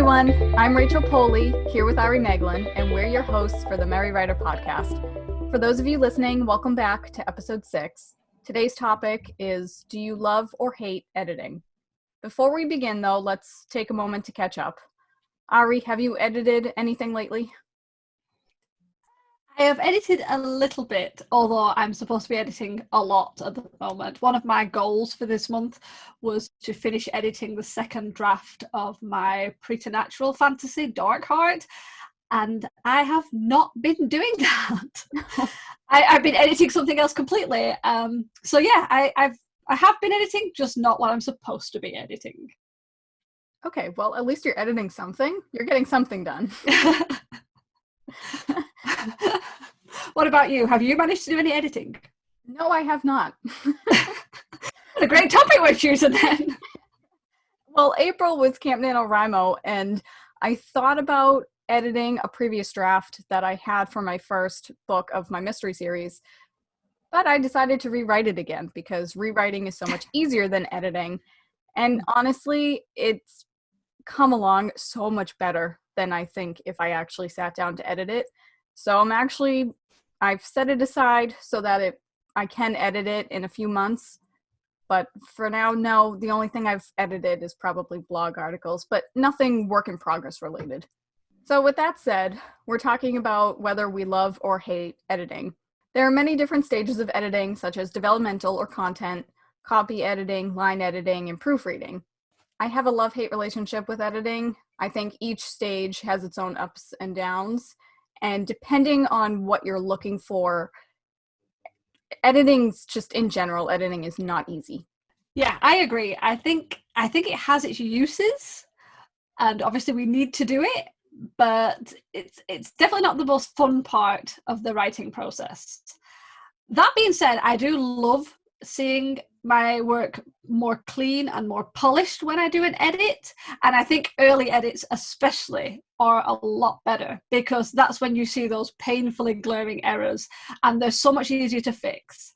everyone, I'm Rachel Poli, here with Ari Meghlen, and we're your hosts for the Merry Writer podcast. For those of you listening, welcome back to episode 6. Today's topic is, do you love or hate editing? Before we begin, though, let's take a moment to catch up. Ari, have you edited anything lately? I have edited a little bit, although I'm supposed to be editing a lot at the moment. One of my goals for this month was to finish editing the second draft of my preternatural fantasy, Dark Heart, and I have not been doing that. I've been editing something else completely. So yeah, I have been editing, just not what I'm supposed to be editing. Okay, well, at least you're editing something. You're getting something done. What about you? Have you managed to do any editing? No, I have not. What a great topic we're choosing then. Well, April was Camp NaNoWriMo, and I thought about editing a previous draft that I had for my first book of my mystery series, but I decided to rewrite it again because rewriting is so much easier than editing. And honestly, it's come along so much better than I think if I actually sat down to edit it. So I've set it aside so that I can edit it in a few months. But for now, no, the only thing I've edited is probably blog articles, but nothing work in progress related. So with that said, we're talking about whether we love or hate editing. There are many different stages of editing, such as developmental or content, copy editing, line editing, and proofreading. I have a love-hate relationship with editing. I think each stage has its own ups and downs. And depending on what you're looking for, editing's just in general, editing is not easy. Yeah, I agree. I think it has its uses, and obviously we need to do it, but it's definitely not the most fun part of the writing process. That being said, I do love seeing my work more clean and more polished when I do an edit, and I think early edits especially are a lot better because that's when you see those painfully glaring errors and they're so much easier to fix.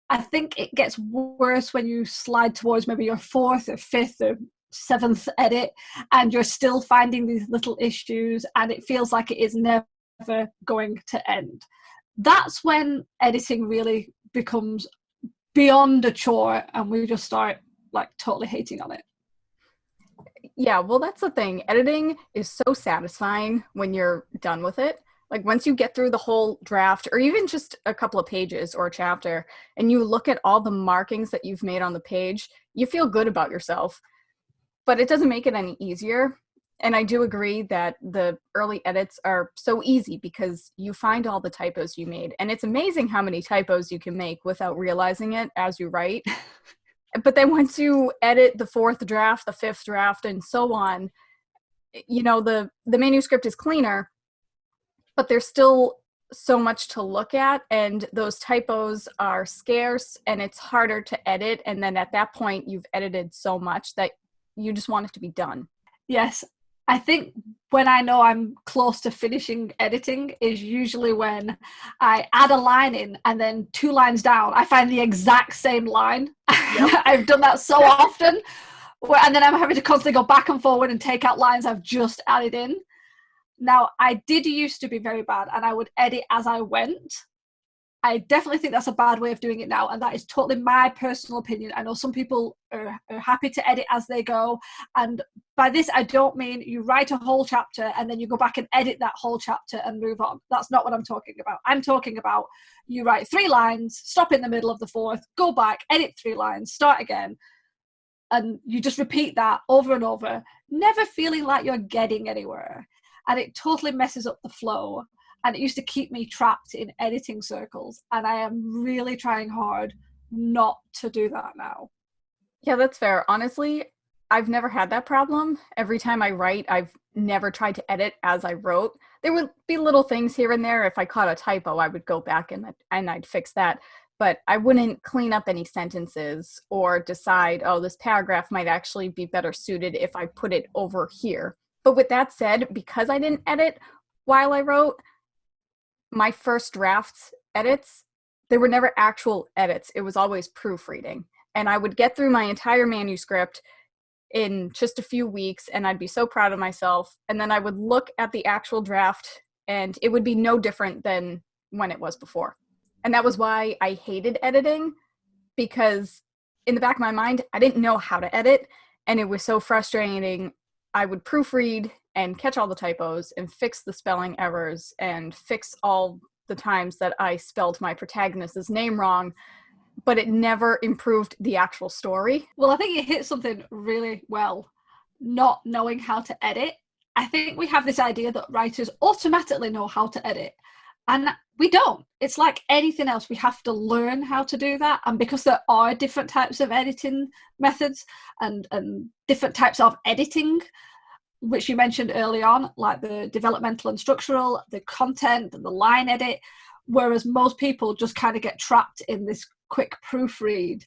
I think it gets worse when you slide towards maybe your 4th or 5th or 7th edit and you're still finding these little issues and it feels like it is never going to end. That's when editing really becomes beyond a chore and we just start like totally hating on it. Yeah, well, that's the thing. Editing is so satisfying when you're done with it. Like once you get through the whole draft or even just a couple of pages or a chapter and you look at all the markings that you've made on the page, you feel good about yourself. But it doesn't make it any easier. And I do agree that the early edits are so easy because you find all the typos you made. And it's amazing how many typos you can make without realizing it as you write. But then once you edit the 4th draft, the 5th draft, and so on, you know, the manuscript is cleaner, but there's still so much to look at. And those typos are scarce and it's harder to edit. And then at that point, you've edited so much that you just want it to be done. Yes. I think when I know I'm close to finishing editing is usually when I add a line in and then 2 lines down, I find the exact same line. Yep. I've done that so often. And then I'm having to constantly go back and forward and take out lines I've just added in. Now, I did used to be very bad and I would edit as I went. I definitely think that's a bad way of doing it now, and that is totally my personal opinion. I know some people are happy to edit as they go, and by this I don't mean you write a whole chapter and then you go back and edit that whole chapter and move on. That's not what I'm talking about. I'm talking about you write 3 lines, stop in the middle of the 4th, go back, edit 3 lines, start again, and you just repeat that over and over, never feeling like you're getting anywhere, and it totally messes up the flow. And it used to keep me trapped in editing circles. And I am really trying hard not to do that now. Yeah, that's fair. Honestly, I've never had that problem. Every time I write, I've never tried to edit as I wrote. There would be little things here and there. If I caught a typo, I would go back and I'd fix that. But I wouldn't clean up any sentences or decide, oh, this paragraph might actually be better suited if I put it over here. But with that said, because I didn't edit while I wrote, my first draft edits, they were never actual edits. It was always proofreading. And I would get through my entire manuscript in just a few weeks, and I'd be so proud of myself. And then I would look at the actual draft and it would be no different than when it was before. And that was why I hated editing, because in the back of my mind, I didn't know how to edit, and it was so frustrating. I would proofread and catch all the typos and fix the spelling errors and fix all the times that I spelled my protagonist's name wrong, but it never improved the actual story. Well, I think you hit something really well, not knowing how to edit. I think we have this idea that writers automatically know how to edit, and we don't. It's like anything else. We have to learn how to do that. And because there are different types of editing methods and different types of editing, which you mentioned early on, like the developmental and structural, the content and the line edit, whereas most people just kind of get trapped in this quick proofread.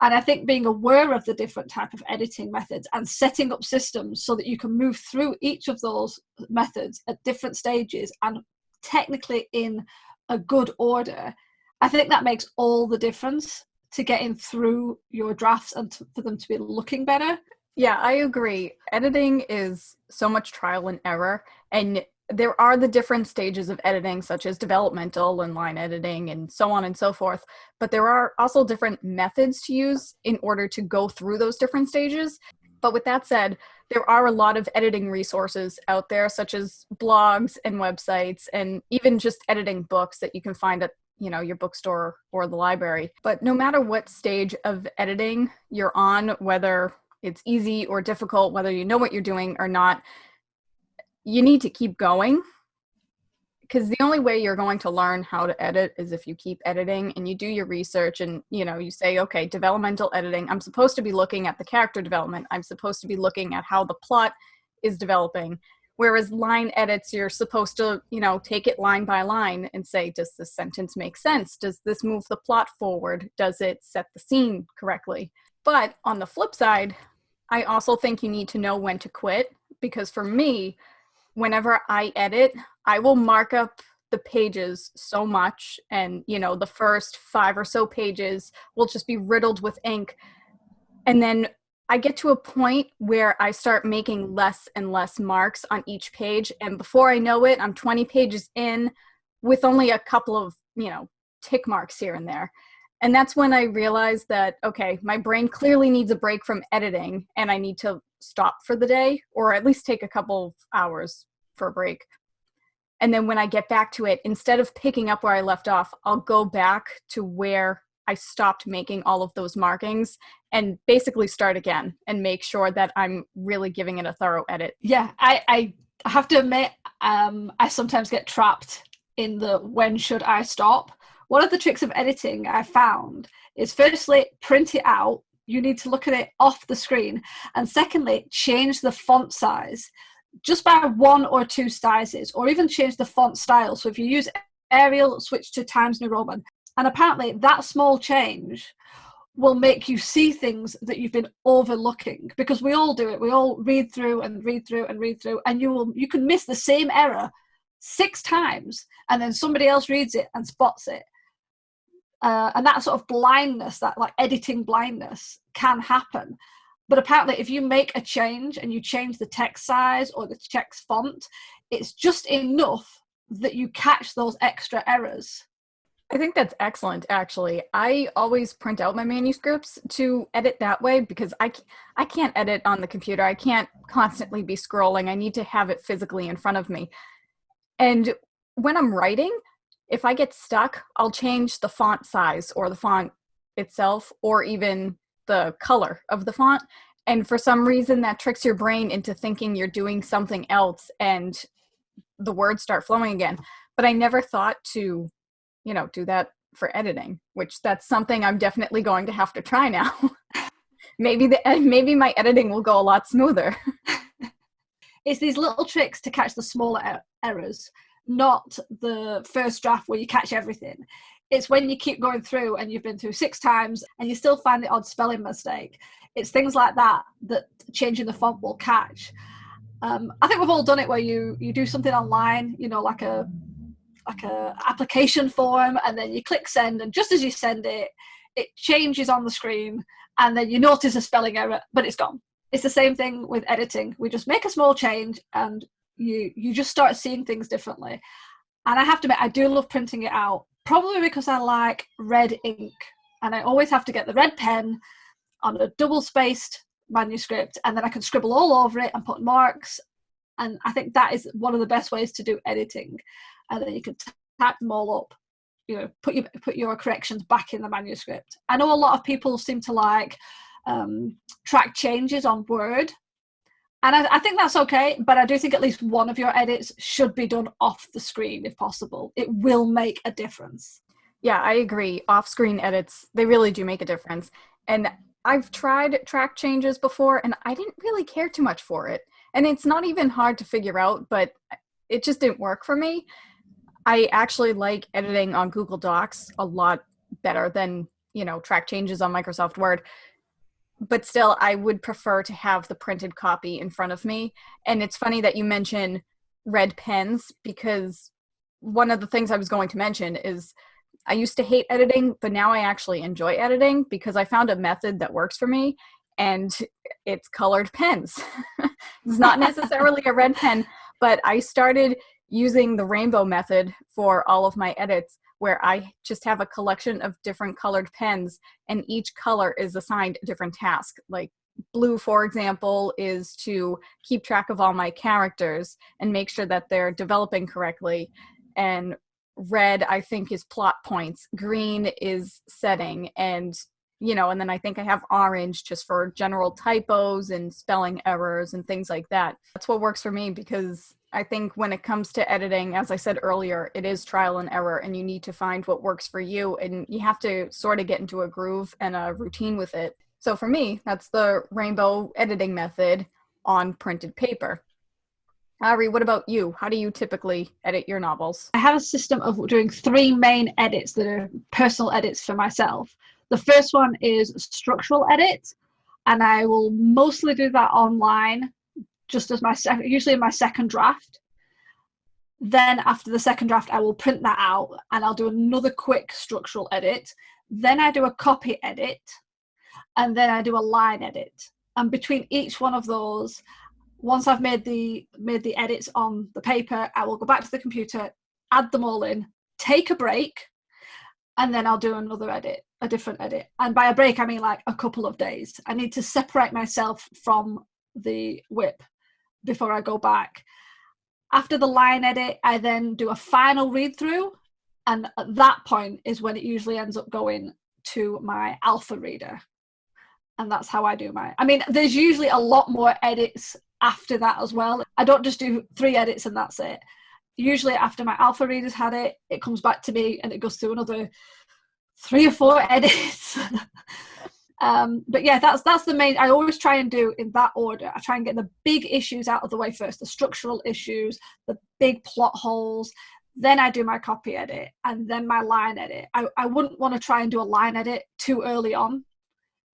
And I think being aware of the different type of editing methods and setting up systems so that you can move through each of those methods at different stages and technically in a good order, I think that makes all the difference to getting through your drafts and for them to be looking better. Yeah, I agree. Editing is so much trial and error, and there are the different stages of editing, such as developmental and line editing and so on and so forth. But there are also different methods to use in order to go through those different stages. But with that said, there are a lot of editing resources out there, such as blogs and websites, and even just editing books that you can find at, your bookstore or the library. But no matter what stage of editing you're on, whether it's easy or difficult, whether you know what you're doing or not, you need to keep going, because the only way you're going to learn how to edit is if you keep editing and you do your research and, you say, okay, developmental editing, I'm supposed to be looking at the character development. I'm supposed to be looking at how the plot is developing. Whereas line edits, you're supposed to, take it line by line and say, does this sentence make sense? Does this move the plot forward? Does it set the scene correctly? But on the flip side, I also think you need to know when to quit, because for me, whenever I edit, I will mark up the pages so much, and the first 5 or so pages will just be riddled with ink, and then I get to a point where I start making less and less marks on each page, and before I know it, I'm 20 pages in with only a couple of tick marks here and there. And that's when I realized that, okay, my brain clearly needs a break from editing, and I need to stop for the day, or at least take a couple of hours for a break. And then when I get back to it, instead of picking up where I left off, I'll go back to where I stopped making all of those markings and basically start again and make sure that I'm really giving it a thorough edit. Yeah, I have to admit, I sometimes get trapped in the when should I stop. One of the tricks of editing I found is, firstly, print it out. You need to look at it off the screen. And secondly, change the font size just by 1 or 2 sizes, or even change the font style. So if you use Arial, switch to Times New Roman. And apparently that small change will make you see things that you've been overlooking, because we all do it. We all read through and read through and read through, and you can miss the same error 6 times, and then somebody else reads it and spots it. And that sort of blindness, that like editing blindness, can happen. But apparently if you make a change and you change the text size or the text font, it's just enough that you catch those extra errors. I think that's excellent, actually. I always print out my manuscripts to edit that way, because I can't edit on the computer. I can't constantly be scrolling. I need to have it physically in front of me. And when I'm writing, if I get stuck, I'll change the font size or the font itself, or even the color of the font. And for some reason, that tricks your brain into thinking you're doing something else, and the words start flowing again. But I never thought to, do that for editing, which that's something I'm definitely going to have to try now. Maybe my editing will go a lot smoother. It's these little tricks to catch the smaller errors, not the first draft where you catch everything. It's when you keep going through and you've been through 6 times and you still find the odd spelling mistake. It's things like that changing the font will catch. I think we've all done it where you do something online, like a application form, and then you click send, and just as you send it, it changes on the screen, and then you notice a spelling error, but it's gone. It's the same thing with editing. We just make a small change and you just start seeing things differently. And I have to admit, I do love printing it out, probably because I like red ink. And I always have to get the red pen on a double-spaced manuscript, and then I can scribble all over it and put marks. And I think that is one of the best ways to do editing. And then you can type them all up, you know, put your corrections back in the manuscript. I know a lot of people seem to like track changes on Word. And I think that's okay, but I do think at least one of your edits should be done off the screen if possible. It will make a difference. Yeah, I agree. Off-screen edits, they really do make a difference. And I've tried track changes before, and I didn't really care too much for it. And it's not even hard to figure out, but it just didn't work for me. I actually like editing on Google Docs a lot better than, you know, track changes on Microsoft Word. But still, I would prefer to have the printed copy in front of me. And it's funny that you mention red pens, because one of the things I was going to mention is I used to hate editing, but now I actually enjoy editing because I found a method that works for me, and it's colored pens. It's not necessarily a red pen, but I started using the rainbow method for all of my edits, where I just have a collection of different colored pens, and each color is assigned a different task. Like blue, for example, is to keep track of all my characters and make sure that they're developing correctly. And red, I think, is plot points. Green is setting. And, you know, and then I think I have orange just for general typos and spelling errors and things like that. That's what works for me, because I think when it comes to editing, as I said earlier, it is trial and error, and you need to find what works for you, and you have to sort of get into a groove and a routine with it. So for me, that's the rainbow editing method on printed paper. Ari, what about you? How do you typically edit your novels? I have a system of doing 3 main edits that are personal edits for myself. The first one is structural edit, and I will mostly do that online, just as usually in my second draft. Then after the second draft, I will print that out and I'll do another quick structural edit. Then I do a copy edit, and then I do a line edit. And between each one of those, once I've made the edits on the paper, I will go back to the computer, add them all in, take a break, and then I'll do another edit, a different edit. And by a break, I mean like a couple of days. I need to separate myself from the whip before I go back. After the line edit, I then do a final read through, and at that point is when it usually ends up going to my alpha reader. And that's how I do I mean, there's usually a lot more edits after that as well. I don't just do 3 edits and that's it. Usually after my alpha readers had it, it comes back to me and it goes through another 3 or 4 edits. But yeah, that's the main. I always try and do in that order. I try and get the big issues out of the way first, the structural issues, the big plot holes. Then I do my copy edit and then my line edit. I wouldn't want to try and do a line edit too early on,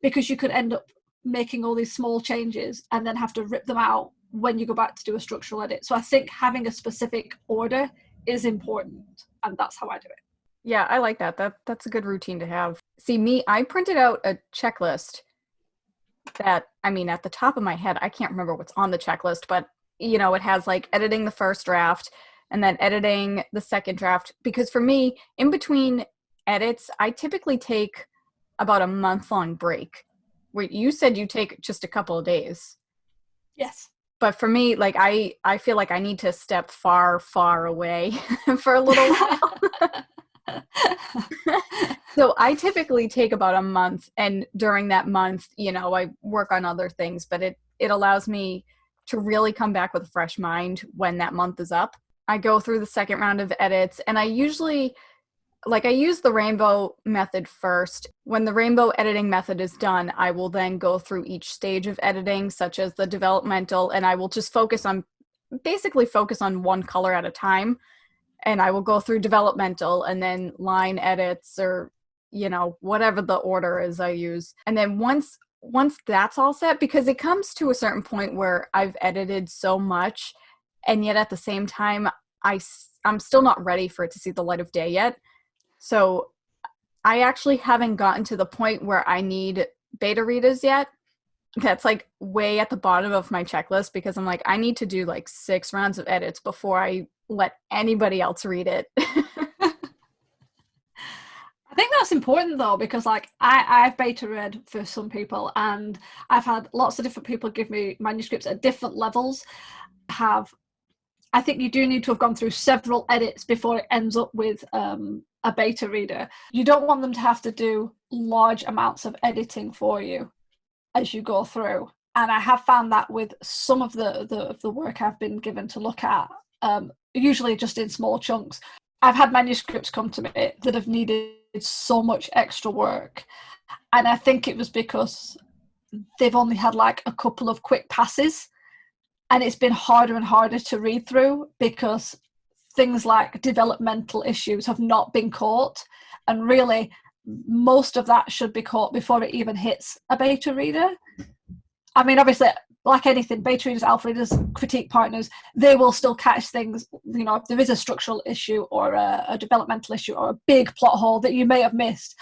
because you could end up making all these small changes and then have to rip them out when you go back to do a structural edit. So I think having a specific order is important, and that's how I do it. Yeah, I like that. That's a good routine to have. See, I printed out a checklist that, I mean, at the top of my head, I can't remember what's on the checklist, but, you know, it has like editing the first draft and then editing the second draft. Because for me, in between edits, I typically take about a month-long break. Wait, you said you take just a couple of days. Yes. But for me, like, I feel like I need to step far, far away for a little while. So I typically take about a month, and during that month, you know, I work on other things, but it allows me to really come back with a fresh mind when that month is up. I go through the second round of edits, and I usually, like, I use the rainbow method first. When the rainbow editing method is done, I will then go through each stage of editing, such as the developmental, and I will just focus on one color at a time. And I will go through developmental and then line edits, or, you know, whatever the order is I use. And then once that's all set, because it comes to a certain point where I've edited so much, and yet at the same time, I'm still not ready for it to see the light of day yet. So I actually haven't gotten to the point where I need beta readers yet. that's like way at the bottom of my checklist, because I'm like, I need to do like 6 rounds of edits before I let anybody else read it. I think that's important though, because like I've beta read for some people, and I've had lots of different people give me manuscripts at different levels. I think you do need to have gone through several edits before it ends up with a beta reader. You don't want them to have to do large amounts of editing for you as you go through. And I have found that with some of the work I've been given to look at, usually just in small chunks. I've had manuscripts come to me that have needed so much extra work. And I think it was because they've only had like a couple of quick passes, and it's been harder and harder to read through because things like developmental issues have not been caught. And really, most of that should be caught before it even hits a beta reader. I mean, obviously, like anything, beta readers, alpha readers, critique partners, they will still catch things. You know, if there is a structural issue or a developmental issue or a big plot hole that you may have missed.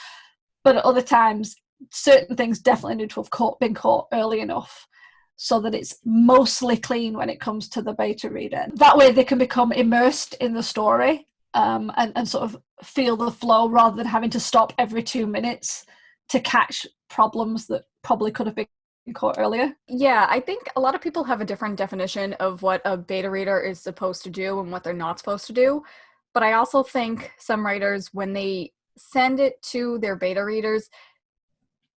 But at other times, certain things definitely need to have been caught early enough so that it's mostly clean when it comes to the beta reader. That way they can become immersed in the story and sort of feel the flow, rather than having to stop every 2 minutes to catch problems that probably could have been caught earlier. Yeah, I think a lot of people have a different definition of what a beta reader is supposed to do and what they're not supposed to do. But I also think some writers, when they send it to their beta readers,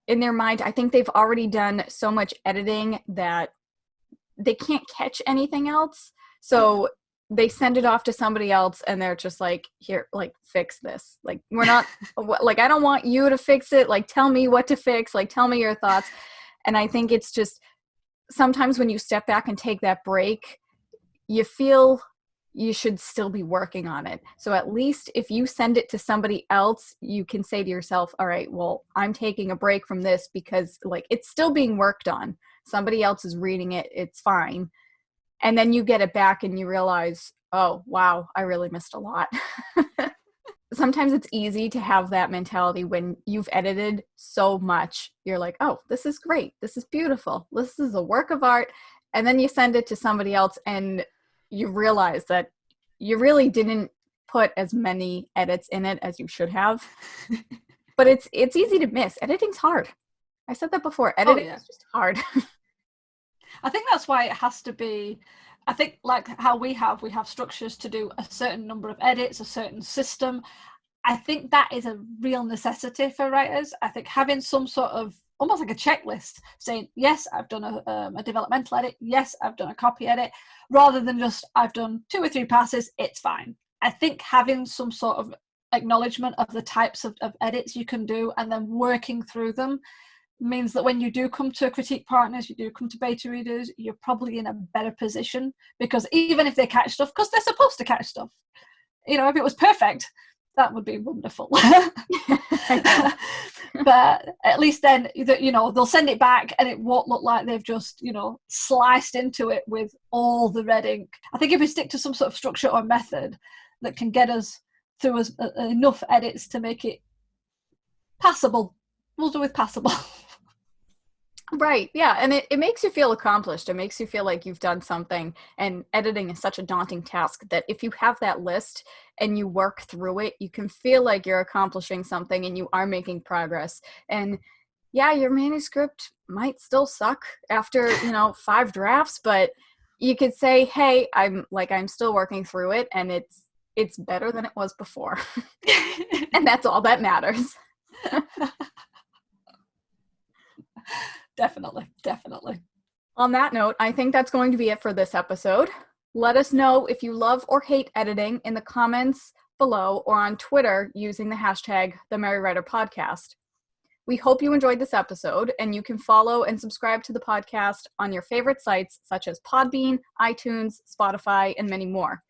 in their mind, I think they've already done so much editing that they can't catch anything else. So they send it off to somebody else and they're just like, here, like, fix this. Like, we're not, like, I don't want you to fix it. Like, tell me what to fix. Like, tell me your thoughts. And I think it's just, sometimes when you step back and take that break, you feel you should still be working on it. So at least if you send it to somebody else, you can say to yourself, all right, well, I'm taking a break from this because like it's still being worked on. Somebody else is reading it. It's fine. And then you get it back and you realize, oh, wow, I really missed a lot. Sometimes it's easy to have that mentality when you've edited so much. You're like, oh, this is great. This is beautiful. This is a work of art. And then you send it to somebody else and you realize that you really didn't put as many edits in it as you should have. But it's easy to miss. Editing's hard. I said that before. Editing is just hard. I think that's why it has to be, I think like how we have structures to do a certain number of edits, a certain system. I think that is a real necessity for writers. I think having some sort of, almost like a checklist, saying, yes, I've done a developmental edit, yes, I've done a copy edit, rather than just, I've done 2 or 3 passes, it's fine. I think having some sort of acknowledgement of the types of edits you can do and then working through them means that when you do come to critique partners, you do come to beta readers, you're probably in a better position, because even if they catch stuff, because they're supposed to catch stuff, you know, if it was perfect, that would be wonderful. But at least then, you know, they'll send it back and it won't look like they've just, you know, sliced into it with all the red ink. I think if we stick to some sort of structure or method that can get us through enough edits to make it passable, we'll do with passable. Right. Yeah. And it makes you feel accomplished. It makes you feel like you've done something. And editing is such a daunting task that if you have that list and you work through it, you can feel like you're accomplishing something and you are making progress. And yeah, your manuscript might still suck after, you know, 5 drafts, but you could say, hey, I'm still working through it and it's better than it was before. And that's all that matters. Definitely. On that note, I think that's going to be it for this episode. Let us know if you love or hate editing in the comments below or on Twitter using the hashtag #TheMerryWriterPodcast. We hope you enjoyed this episode, and you can follow and subscribe to the podcast on your favorite sites such as Podbean, iTunes, Spotify, and many more.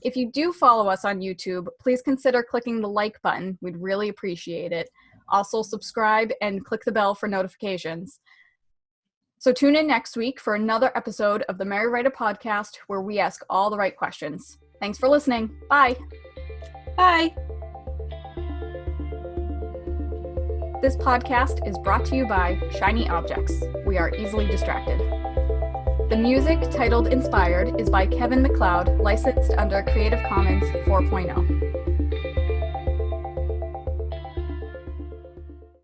If you do follow us on YouTube, please consider clicking the like button. We'd really appreciate it. Also, subscribe and click the bell for notifications. So tune in next week for another episode of the Merry Writer Podcast, where we ask all the right questions. Thanks for listening. Bye. Bye. This podcast is brought to you by Shiny Objects. We are easily distracted. The music, titled Inspired, is by Kevin MacLeod, licensed under Creative Commons 4.0.